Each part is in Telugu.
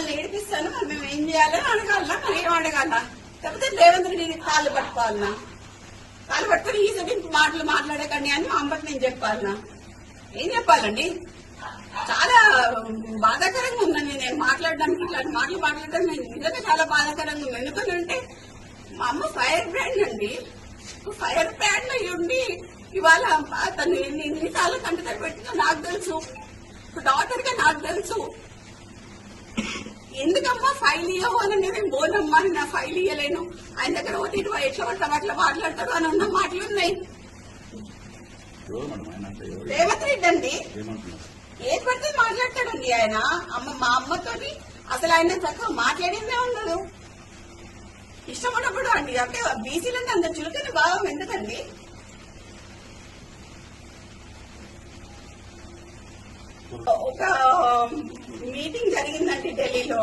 మమ్మల్ని ఏడిపిస్తాను, మరి మేము ఏం చేయాలని అడగాలనా, మరి ఏం అడగాల? లేకపోతే రేవంత్ రెడ్డి కాళ్ళు పట్టుకోవాలనా? కాళ్ళు పట్టుకుని ఈ మాటలు మాట్లాడకండి అని మా అమ్మకి నేను చెప్పాలనా? ఏం చెప్పాలండి? చాలా బాధాకరంగా ఉందండి నేను మాట్లాడడానికి, ఇట్లాంటి మాటలు మాట్లాడడం నేను నిజంగా చాలా బాధాకరంగా ఉంది. ఎందుకంటే మా అమ్మ ఫైర్ బ్రాండ్ అండి. ఫైర్ బ్రాండ్ అయ్యి ఉండి ఇవాళ తను ఎన్నిసార్లు కంటతడి పెట్టిందో నాకు తెలుసు, డాక్టర్ గా నాకు తెలుసు. ఎందుకమ్మా ఫైల్ ఇవ్వవు అని నేను బోనమ్మా, నా ఫైల్ ఇయ్యలేను, ఆయన దగ్గర ఒకటి ఎట్లా పడతాం అట్లా మాట్లాడతాడు అని ఉన్న మాటలు ఉన్నాయి. రేవంత్ రెడ్డి అండి ఏది పడితే మాట్లాడతాడండి ఆయన. మా అమ్మతోని అసలు ఆయన చక్కగా మాట్లాడిందే ఉండదు. ఇష్టం ఉన్నప్పుడు అండి, అంటే బీసీలంటే అంత చులకని భావం ఎందుకండి? ఒక మీటింగ్ జరిగిందండి ఢిల్లీలో.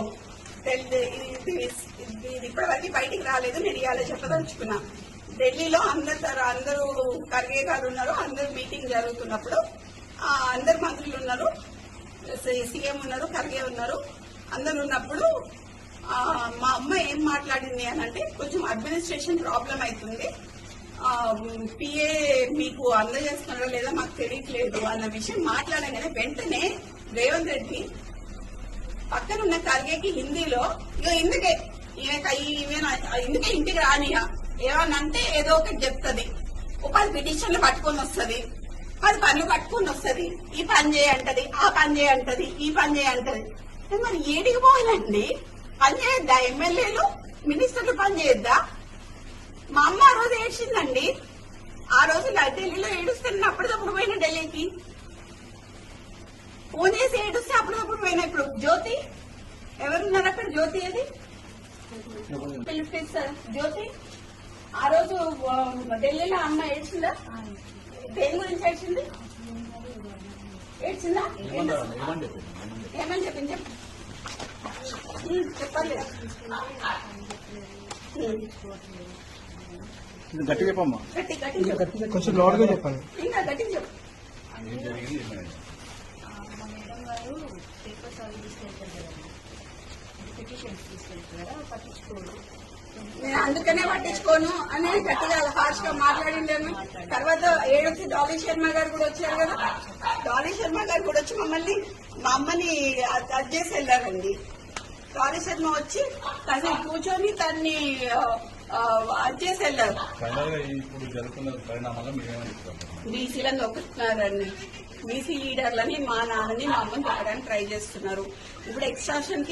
ఇది ఇప్పటివరకు బయటికి రాలేదు, నేను ఇవాళ చెప్పదలుచుకున్నా. ఢిల్లీలో అందరూ ఖర్గే గారు ఉన్నారు, అందరూ మీటింగ్ జరుగుతున్నప్పుడు అందరు మంత్రులు ఉన్నారు, సీఎం ఉన్నారు, ఖర్గే ఉన్నారు, అందరు ఉన్నప్పుడు మా అమ్మ ఏం మాట్లాడింది అని అంటే, కొంచెం అడ్మినిస్ట్రేషన్ ప్రాబ్లం అవుతుంది, పిఏ మీకు అందజేస్తున్నారో లేదా మాకు తెలియట్లేదు అన్న విషయం మాట్లాడగానే వెంటనే రేవంత్ రెడ్డి పక్కన ఉన్న ఖర్గేకి హిందీలో ఇందుకే ఇంటికి రానియా ఏమనంటే ఏదో ఒకటి చెప్తుంది, ఒక 10 పిటిషన్లు పట్టుకొని వస్తుంది, 10 పనులు పట్టుకొని వస్తుంది, ఈ పని చేయంటది, ఆ పని చేయంటది, ఈ పని చేయంటది. మరి ఏడికి పోవాలండి? పని చేయొద్దా? ఎమ్మెల్యేలు మినిస్టర్లు పని చేయొద్దా? మా అమ్మ ఆ రోజు ఏడ్చిందండి. ఆ రోజు ఢిల్లీలో ఏడుస్తాను, అప్పటికప్పుడు పోయిన ఢిల్లీకి ఫోన్ చేసి ఏడుస్తే అప్పటికప్పుడు పోయినా. ఇప్పుడు జ్యోతి ఎవరున్నారు అక్కడ? జ్యోతి అది పిలిపిస్తారు. జ్యోతి ఆ రోజు ఢిల్లీలో అమ్మ ఏడ్చిందా? దేని గురించి ఏడ్చింది? ఏడ్చిందా? ఏమని చెప్పింది చెప్పాలి. గట్టి చెప్పమ్మా, కొంచెం లోడ్గా చెప్పండి. ఇంకా గట్టిగా చెప్పు. నేను అందుకనే పట్టించుకోను అని గట్టిగా హార్ష్ గా మాట్లాడిందేమో. తర్వాత ఏడొచ్చి డాలీ శర్మ గారు కూడా వచ్చారు కదా, డాలీ శర్మ గారు కూడా వచ్చి మా అమ్మని అది చేసి వెళ్ళారండి. డాలీ శర్మ వచ్చి కాసేపు కూర్చొని తన్ని అది చేసి వెళ్ళారు. బీసీలను నొక్కుతున్నారండి, బీసీ లీడర్లని మా నాన్నని మా అమ్మని చెప్పడానికి ట్రై చేస్తున్నారు. ఇప్పుడు ఎక్స్ట్రాక్షన్